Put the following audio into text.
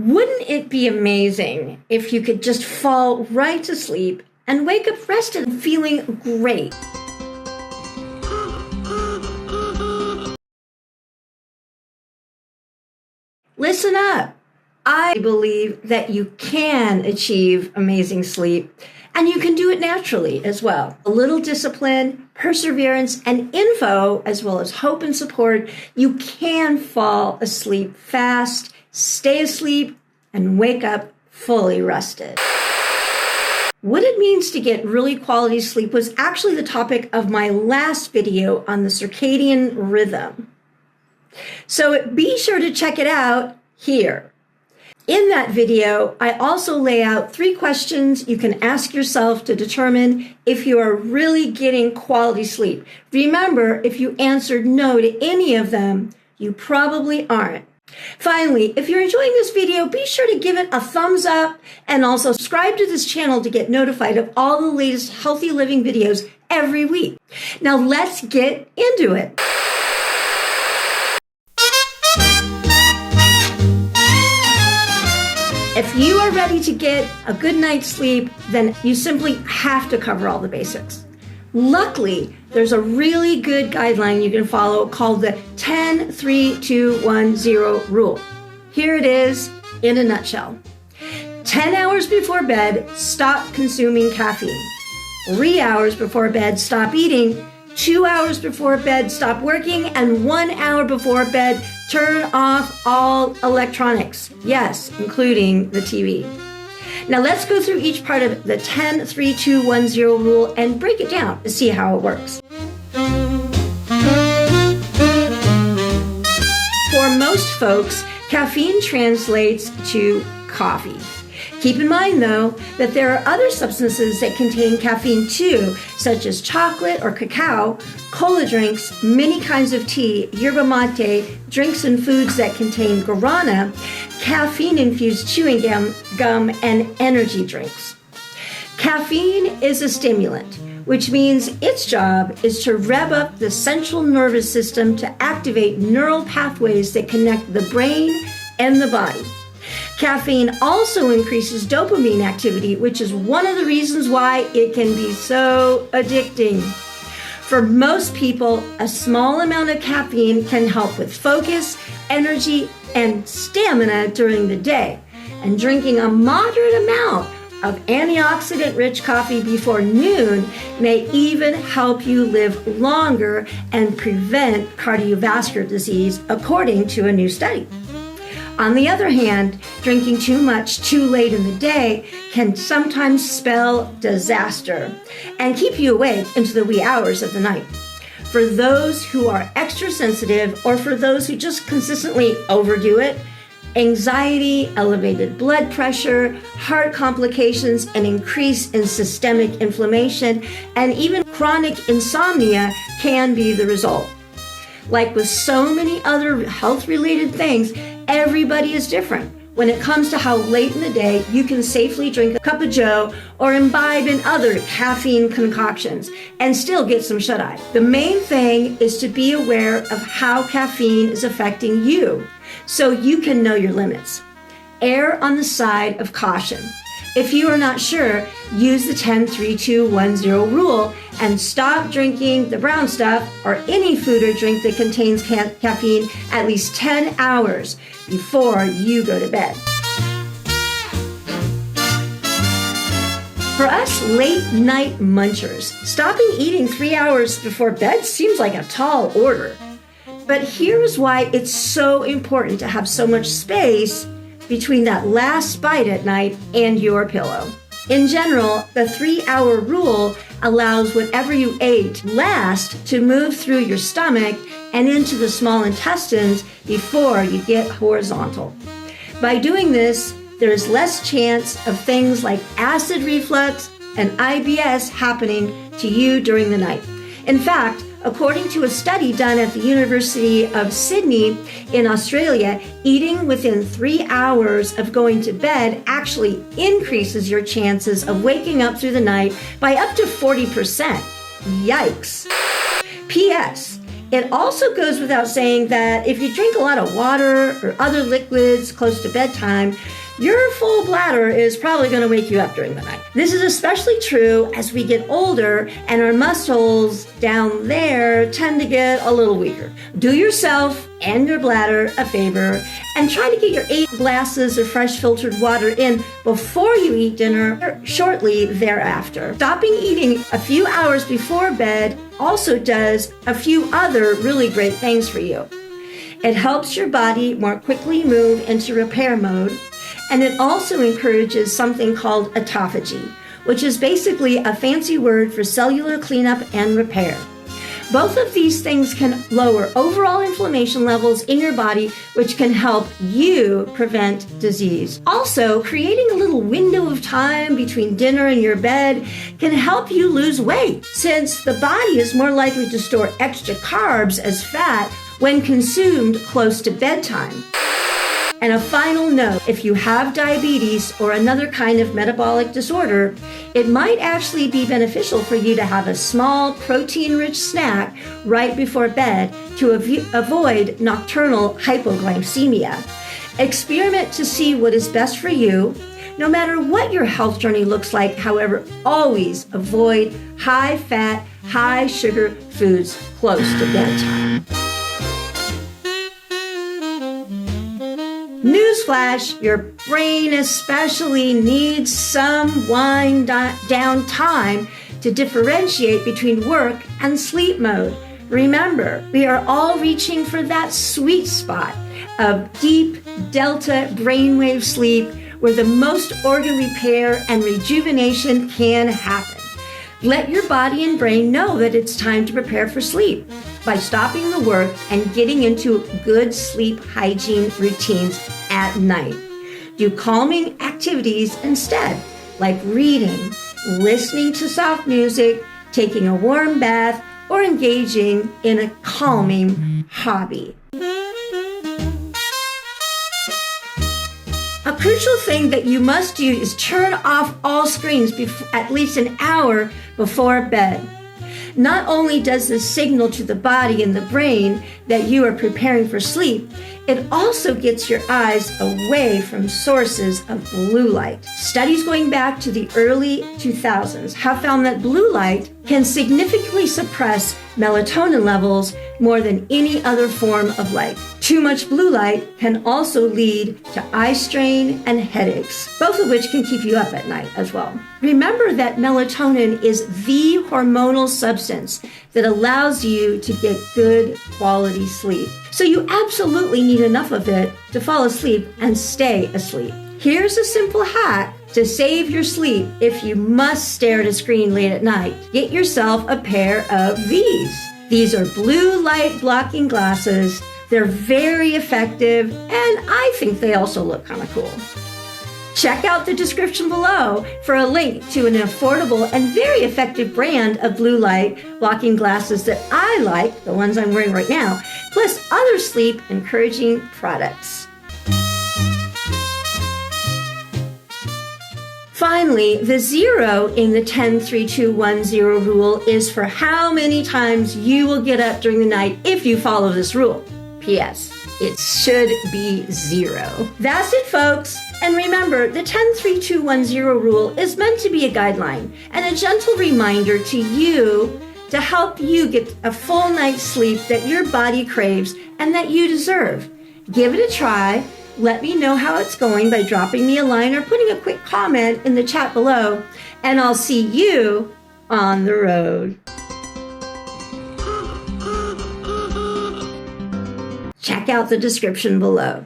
Wouldn't it be amazing if you could just fall right to sleep and wake up rested and feeling great? Listen up. I believe that you can achieve amazing sleep, and you can do it naturally as well. A little discipline, perseverance, and info, as well as hope and support, you can fall asleep fast, stay asleep, and wake up fully rested. What it means to get really quality sleep was actually the topic of my last video on the circadian rhythm. So be sure to check it out here. In that video, I also lay out 3 questions you can ask yourself to determine if you are really getting quality sleep. Remember, if you answered no to any of them, you probably aren't. Finally, if you're enjoying this video, be sure to give it a thumbs up and also subscribe to this channel to get notified of all the latest healthy living videos every week. Now let's get into it. If you are ready to get a good night's sleep, then you simply have to cover all the basics. Luckily, there's a really good guideline you can follow called the 10-3-2-1-0 rule. Here it is in a nutshell. 10 hours before bed, stop consuming caffeine. 3 hours before bed, stop eating. 2 hours before bed, stop working. And 1 hour before bed, turn off all electronics. Yes, including the TV. Now let's go through each part of the 10-3-2-1-0 rule and break it down to see how it works. For most folks, caffeine translates to coffee. Keep in mind, though, that there are other substances that contain caffeine too, such as chocolate or cacao, cola drinks, many kinds of tea, yerba mate, drinks and foods that contain guarana, caffeine-infused chewing gum, and energy drinks. Caffeine is a stimulant, which means its job is to rev up the central nervous system to activate neural pathways that connect the brain and the body. Caffeine also increases dopamine activity, which is one of the reasons why it can be so addicting. For most people, a small amount of caffeine can help with focus, energy, and stamina during the day. And drinking a moderate amount of antioxidant-rich coffee before noon may even help you live longer and prevent cardiovascular disease, according to a new study. On the other hand, drinking too much too late in the day can sometimes spell disaster and keep you awake into the wee hours of the night. For those who are extra sensitive or for those who just consistently overdo it, anxiety, elevated blood pressure, heart complications, an increase in systemic inflammation, and even chronic insomnia can be the result. Like with so many other health-related things, everybody is different when it comes to how late in the day you can safely drink a cup of joe or imbibe in other caffeine concoctions and still get some shut-eye. The main thing is to be aware of how caffeine is affecting you so you can know your limits. Err on the side of caution. If you are not sure, use the 10-3-2-1-0 rule and stop drinking the brown stuff or any food or drink that contains caffeine at least 10 hours before you go to bed. For us late night munchers, stopping eating 3 hours before bed seems like a tall order. But here's why it's so important to have so much space between that last bite at night and your pillow. In general, the 3-hour rule allows whatever you ate last to move through your stomach and into the small intestines before you get horizontal. By doing this, there is less chance of things like acid reflux and IBS happening to you during the night. In fact, according to a study done at the University of Sydney in Australia, eating within 3 hours of going to bed actually increases your chances of waking up through the night by up to 40%. Yikes. P.S. It also goes without saying that if you drink a lot of water or other liquids close to bedtime, your full bladder is probably going to wake you up during the night. This is especially true as we get older and our muscles down there tend to get a little weaker. Do yourself and your bladder a favor and try to get your 8 glasses of fresh filtered water in before you eat dinner or shortly thereafter. Stopping eating a few hours before bed also does a few other really great things for you. It helps your body more quickly move into repair mode. And it also encourages something called autophagy, which is basically a fancy word for cellular cleanup and repair. Both of these things can lower overall inflammation levels in your body, which can help you prevent disease. Also, creating a little window of time between dinner and your bed can help you lose weight, since the body is more likely to store extra carbs as fat when consumed close to bedtime. And a final note, if you have diabetes or another kind of metabolic disorder, it might actually be beneficial for you to have a small protein-rich snack right before bed to avoid nocturnal hypoglycemia. Experiment to see what is best for you. No matter what your health journey looks like, however, always avoid high-fat, high-sugar foods close to bedtime. Newsflash, your brain especially needs some wind down time to differentiate between work and sleep mode. Remember, we are all reaching for that sweet spot of deep delta brainwave sleep where the most organ repair and rejuvenation can happen. Let your body and brain know that it's time to prepare for sleep by stopping the work and getting into good sleep hygiene routines at night. Do calming activities instead, like reading, listening to soft music, taking a warm bath, or engaging in a calming hobby. A crucial thing that you must do is turn off all screens at least an hour before bed. Not only does this signal to the body and the brain that you are preparing for sleep, it also gets your eyes away from sources of blue light. Studies going back to the early 2000s have found that blue light can significantly suppress melatonin levels more than any other form of light. Too much blue light can also lead to eye strain and headaches, both of which can keep you up at night as well. Remember that melatonin is the hormonal substance that allows you to get good quality sleep. So you absolutely need enough of it to fall asleep and stay asleep. Here's a simple hack to save your sleep if you must stare at a screen late at night. Get yourself a pair of these. These are blue light blocking glasses. They're very effective, and I think they also look kind of cool. Check out the description below for a link to an affordable and very effective brand of blue light blocking glasses that I like, the ones I'm wearing right now, plus other sleep encouraging products. Finally, the 0 in the 10-3-2-1-0 rule is for how many times you will get up during the night if you follow this rule. P.S. It should be 0. That's it, folks. And remember, the 10-3-2-1-0 rule is meant to be a guideline and a gentle reminder to you to help you get a full night's sleep that your body craves and that you deserve. Give it a try. Let me know how it's going by dropping me a line or putting a quick comment in the chat below, and I'll see you on the road. Check out the description below.